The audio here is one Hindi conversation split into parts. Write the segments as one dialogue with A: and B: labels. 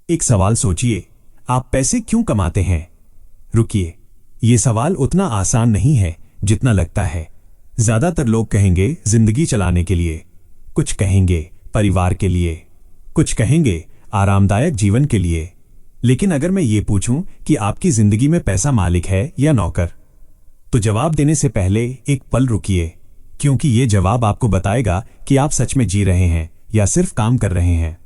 A: एक सवाल सोचिए, आप पैसे क्यों कमाते हैं? रुकिए, ये सवाल उतना आसान नहीं है जितना लगता है। ज्यादातर लोग कहेंगे जिंदगी चलाने के लिए, कुछ कहेंगे परिवार के लिए, कुछ कहेंगे आरामदायक जीवन के लिए। लेकिन अगर मैं ये पूछूं कि आपकी जिंदगी में पैसा मालिक है या नौकर, तो जवाब देने से पहले एक पल रुकिए, क्योंकि ये जवाब आपको बताएगा कि आप सच में जी रहे हैं या सिर्फ काम कर रहे हैं।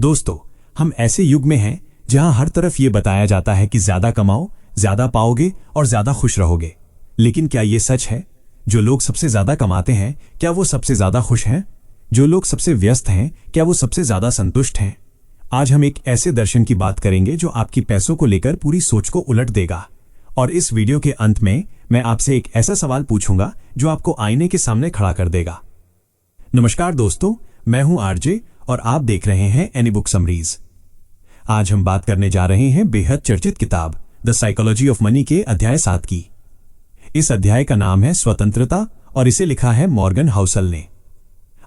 A: दोस्तों, हम ऐसे युग में हैं जहां हर तरफ ये बताया जाता है कि ज्यादा कमाओ, ज्यादा पाओगे और ज्यादा खुश रहोगे। लेकिन क्या ये सच है? जो लोग सबसे ज्यादा कमाते हैं, क्या वो सबसे ज्यादा खुश हैं? जो लोग सबसे व्यस्त हैं, क्या वो सबसे ज्यादा संतुष्ट हैं? आज हम एक ऐसे दर्शन की बात करेंगे जो आपकी पैसों को लेकर पूरी सोच को उलट देगा। और इस वीडियो के अंत में मैं आपसे एक ऐसा सवाल पूछूंगा जो आपको आईने के सामने खड़ा कर देगा। नमस्कार दोस्तों, मैं हूं आरजे और आप देख रहे हैं एनी बुक समरीज। आज हम बात करने जा रहे हैं बेहद चर्चित किताब द साइकोलॉजी ऑफ मनी के अध्याय 7 की। इस अध्याय का नाम है स्वतंत्रता और इसे लिखा है मॉर्गन हाउसल ने।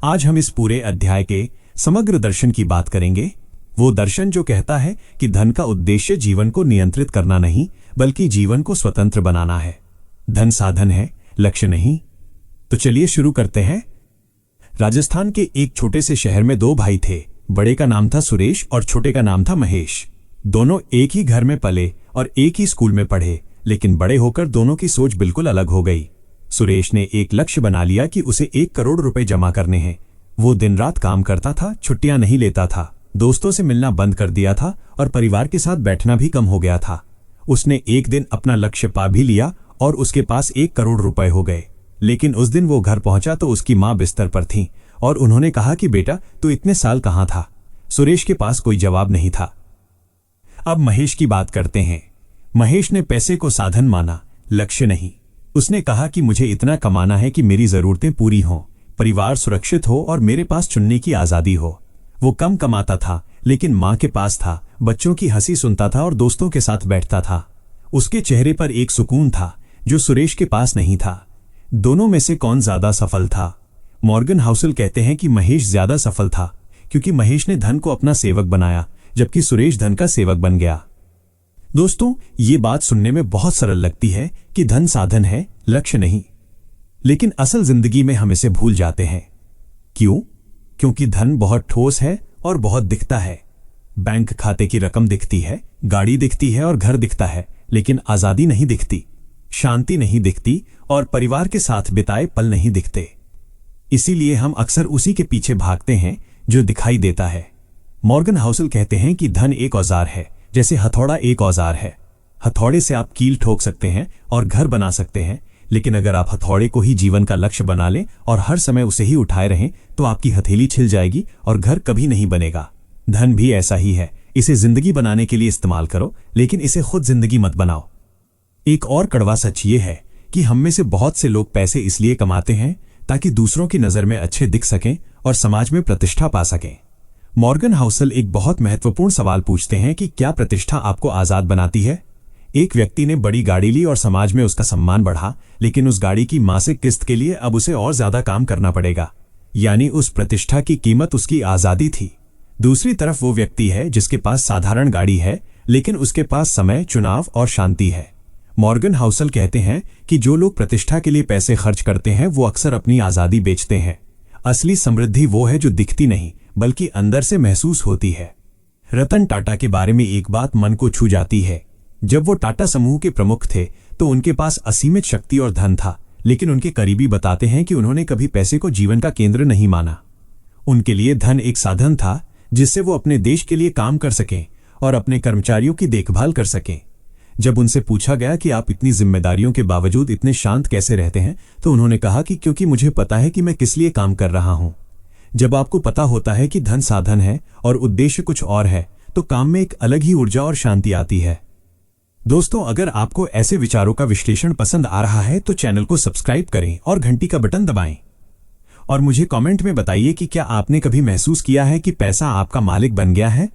A: आज हम इस पूरे अध्याय के समग्र दर्शन की बात करेंगे, वो दर्शन जो कहता है कि धन का उद्देश्य जीवन को नियंत्रित करना नहीं, बल्कि जीवन को स्वतंत्र बनाना है। धन साधन है, लक्ष्य नहीं। तो चलिए शुरू करते हैं। राजस्थान के एक छोटे से शहर में दो भाई थे। बड़े का नाम था सुरेश और छोटे का नाम था महेश। दोनों एक ही घर में पले और एक ही स्कूल में पढ़े, लेकिन बड़े होकर दोनों की सोच बिल्कुल अलग हो गई। सुरेश ने एक लक्ष्य बना लिया कि उसे 1 करोड़ रुपए जमा करने हैं। वो दिन रात काम करता था, छुट्टियां नहीं लेता था, दोस्तों से मिलना बंद कर दिया था और परिवार के साथ बैठना भी कम हो गया था। उसने एक दिन अपना लक्ष्य पा भी लिया और उसके पास 1 करोड़ रुपए हो गए। लेकिन उस दिन वो घर पहुंचा तो उसकी मां बिस्तर पर थी और उन्होंने कहा कि बेटा, तू इतने साल कहां था? सुरेश के पास कोई जवाब नहीं था। अब महेश की बात करते हैं। महेश ने पैसे को साधन माना, लक्ष्य नहीं। उसने कहा कि मुझे इतना कमाना है कि मेरी जरूरतें पूरी हों, परिवार सुरक्षित हो और मेरे पास चुनने की आजादी हो। वो कम कमाता था, लेकिन मां के पास था, बच्चों की हंसी सुनता था और दोस्तों के साथ बैठता था। उसके चेहरे पर एक सुकून था जो सुरेश के पास नहीं था। दोनों में से कौन ज्यादा सफल था? मॉर्गन हाउसल कहते हैं कि महेश ज्यादा सफल था, क्योंकि महेश ने धन को अपना सेवक बनाया, जबकि सुरेश धन का सेवक बन गया। दोस्तों, ये बात सुनने में बहुत सरल लगती है कि धन साधन है, लक्ष्य नहीं। लेकिन असल जिंदगी में हम इसे भूल जाते हैं। क्यों? क्योंकि धन बहुत ठोस है और बहुत दिखता है। बैंक खाते की रकम दिखती है, गाड़ी दिखती है और घर दिखता है, लेकिन आजादी नहीं दिखती, शांति नहीं दिखती और परिवार के साथ बिताए पल नहीं दिखते। इसीलिए हम अक्सर उसी के पीछे भागते हैं जो दिखाई देता है। मॉर्गन हाउसल कहते हैं कि धन एक औजार है, जैसे हथौड़ा एक औजार है। हथौड़े से आप कील ठोक सकते हैं और घर बना सकते हैं, लेकिन अगर आप हथौड़े को ही जीवन का लक्ष्य बना लें और हर समय उसे ही उठाए रहें, तो आपकी हथेली छिल जाएगी और घर कभी नहीं बनेगा। धन भी ऐसा ही है, इसे जिंदगी बनाने के लिए इस्तेमाल करो, लेकिन इसे खुद जिंदगी मत बनाओ। एक और कड़वा सच ये है कि हम में से बहुत से लोग पैसे इसलिए कमाते हैं ताकि दूसरों की नजर में अच्छे दिख सकें और समाज में प्रतिष्ठा पा सकें। मॉर्गन हाउसल एक बहुत महत्वपूर्ण सवाल पूछते हैं कि क्या प्रतिष्ठा आपको आजाद बनाती है? एक व्यक्ति ने बड़ी गाड़ी ली और समाज में उसका सम्मान बढ़ा, लेकिन उस गाड़ी की मासिक किस्त के लिए अब उसे और ज्यादा काम करना पड़ेगा। यानी उस प्रतिष्ठा की कीमत उसकी आजादी थी। दूसरी तरफ वो व्यक्ति है जिसके पास साधारण गाड़ी है, लेकिन उसके पास समय, चुनाव और शांति है। मॉर्गन हाउसल कहते हैं कि जो लोग प्रतिष्ठा के लिए पैसे खर्च करते हैं वो अक्सर अपनी आजादी बेचते हैं। असली समृद्धि वो है जो दिखती नहीं, बल्कि अंदर से महसूस होती है। रतन टाटा के बारे में एक बात मन को छू जाती है। जब वो टाटा समूह के प्रमुख थे तो उनके पास असीमित शक्ति और धन था, लेकिन उनके करीबी बताते हैं कि उन्होंने कभी पैसे को जीवन का केंद्र नहीं माना। उनके लिए धन एक साधन था जिससे वो अपने देश के लिए काम कर सकें और अपने कर्मचारियों की देखभाल कर सकें। जब उनसे पूछा गया कि आप इतनी जिम्मेदारियों के बावजूद इतने शांत कैसे रहते हैं, तो उन्होंने कहा कि क्योंकि मुझे पता है कि मैं किस लिए काम कर रहा हूं। जब आपको पता होता है कि धन साधन है और उद्देश्य कुछ और है, तो काम में एक अलग ही ऊर्जा और शांति आती है। दोस्तों, अगर आपको ऐसे विचारों का विश्लेषण पसंद आ रहा है तो चैनल को सब्सक्राइब करें और घंटी का बटन दबाएं। और मुझे कमेंट में बताइए कि क्या आपने कभी महसूस किया है कि पैसा आपका मालिक बन गया है?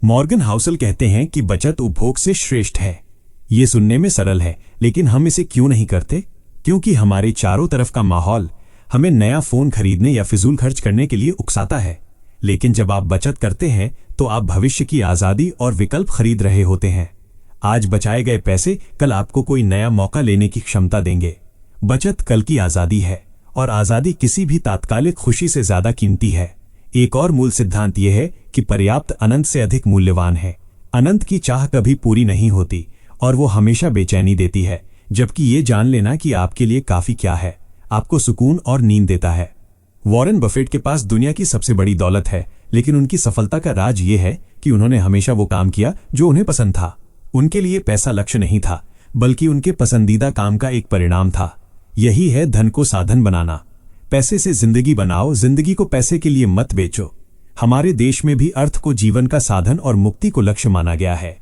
A: मॉर्गन हाउसल कहते हैं कि बचत उपभोग से श्रेष्ठ है। ये सुनने में सरल है, लेकिन हम इसे क्यों नहीं करते? क्योंकि हमारे चारों तरफ का माहौल हमें नया फोन खरीदने या फिजूल खर्च करने के लिए उकसाता है। लेकिन जब आप बचत करते हैं तो आप भविष्य की आज़ादी और विकल्प खरीद रहे होते हैं। आज बचाए गए पैसे कल आपको कोई नया मौका लेने की क्षमता देंगे। बचत कल की आज़ादी है और आज़ादी किसी भी तात्कालिक खुशी से ज्यादा कीमती है। एक और मूल सिद्धांत यह है कि पर्याप्त अनंत से अधिक मूल्यवान है। अनंत की चाह कभी पूरी नहीं होती और वो हमेशा बेचैनी देती है, जबकि ये जान लेना कि आपके लिए काफी क्या है आपको सुकून और नींद देता है। वॉरेन बफेट के पास दुनिया की सबसे बड़ी दौलत है, लेकिन उनकी सफलता का राज ये है कि उन्होंने हमेशा वो काम किया जो उन्हें पसंद था। उनके लिए पैसा लक्ष्य नहीं था, बल्कि उनके पसंदीदा काम का एक परिणाम था। यही है धन को साधन बनाना। पैसे से जिंदगी बनाओ, जिंदगी को पैसे के लिए मत बेचो। हमारे देश में भी अर्थ को जीवन का साधन और मुक्ति को लक्ष्य माना गया है।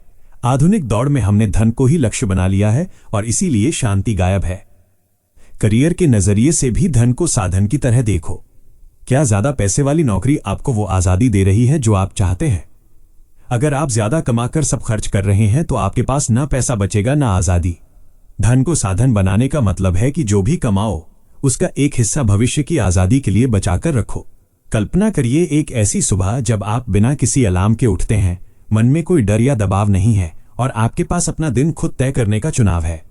A: आधुनिक दौड़ में हमने धन को ही लक्ष्य बना लिया है और इसीलिए शांति गायब है। करियर के नजरिए से भी धन को साधन की तरह देखो। क्या ज्यादा पैसे वाली नौकरी आपको वो आजादी दे रही है जो आप चाहते हैं? अगर आप ज्यादा कमाकर सब खर्च कर रहे हैं तो आपके पास ना पैसा बचेगा ना आजादी। धन को साधन बनाने का मतलब है कि जो भी कमाओ उसका एक हिस्सा भविष्य की आजादी के लिए बचाकर रखो। कल्पना करिए एक ऐसी सुबह जब आप बिना किसी अलार्म के उठते हैं, मन में कोई डर या दबाव नहीं है और आपके पास अपना दिन खुद तय करने का चुनाव है।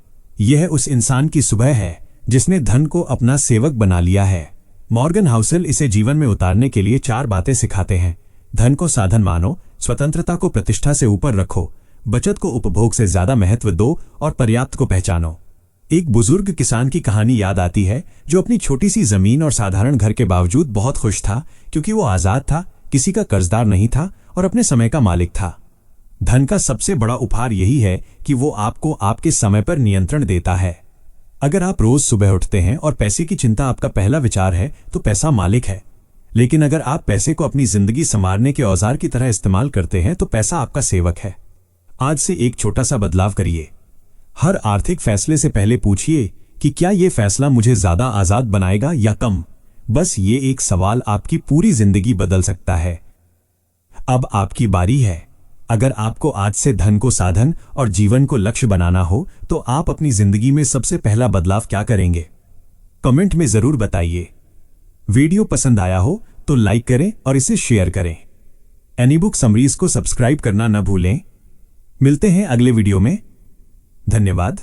A: यह उस इंसान की सुबह है जिसने धन को अपना सेवक बना लिया है। मॉर्गन हाउसेल इसे जीवन में उतारने के लिए 4 बातें सिखाते हैं। धन को साधन मानो, स्वतंत्रता को प्रतिष्ठा से ऊपर रखो, बचत को उपभोग से ज्यादा महत्व दो और पर्याप्त को पहचानो। एक बुजुर्ग किसान की कहानी याद आती है जो अपनी छोटी सी जमीन और साधारण घर के बावजूद बहुत खुश था, क्योंकि वो आजाद था, किसी का कर्जदार नहीं था और अपने समय का मालिक था। धन का सबसे बड़ा उपहार यही है कि वो आपको आपके समय पर नियंत्रण देता है। अगर आप रोज सुबह उठते हैं और पैसे की चिंता आपका पहला विचार है तो पैसा मालिक है, लेकिन अगर आप पैसे को अपनी जिंदगी संवारने के औजार की तरह इस्तेमाल करते हैं तो पैसा आपका सेवक है। आज से एक छोटा सा बदलाव करिए। हर आर्थिक फैसले से पहले पूछिए कि क्या यह फैसला मुझे ज्यादा आजाद बनाएगा या कम। बस ये एक सवाल आपकी पूरी जिंदगी बदल सकता है। अब आपकी बारी है। अगर आपको आज से धन को साधन और जीवन को लक्ष्य बनाना हो तो आप अपनी जिंदगी में सबसे पहला बदलाव क्या करेंगे? कमेंट में जरूर बताइए। वीडियो पसंद आया हो तो लाइक करें और इसे शेयर करें। एनीबुक समरीज को सब्सक्राइब करना न भूलें। मिलते हैं अगले वीडियो में। धन्यवाद।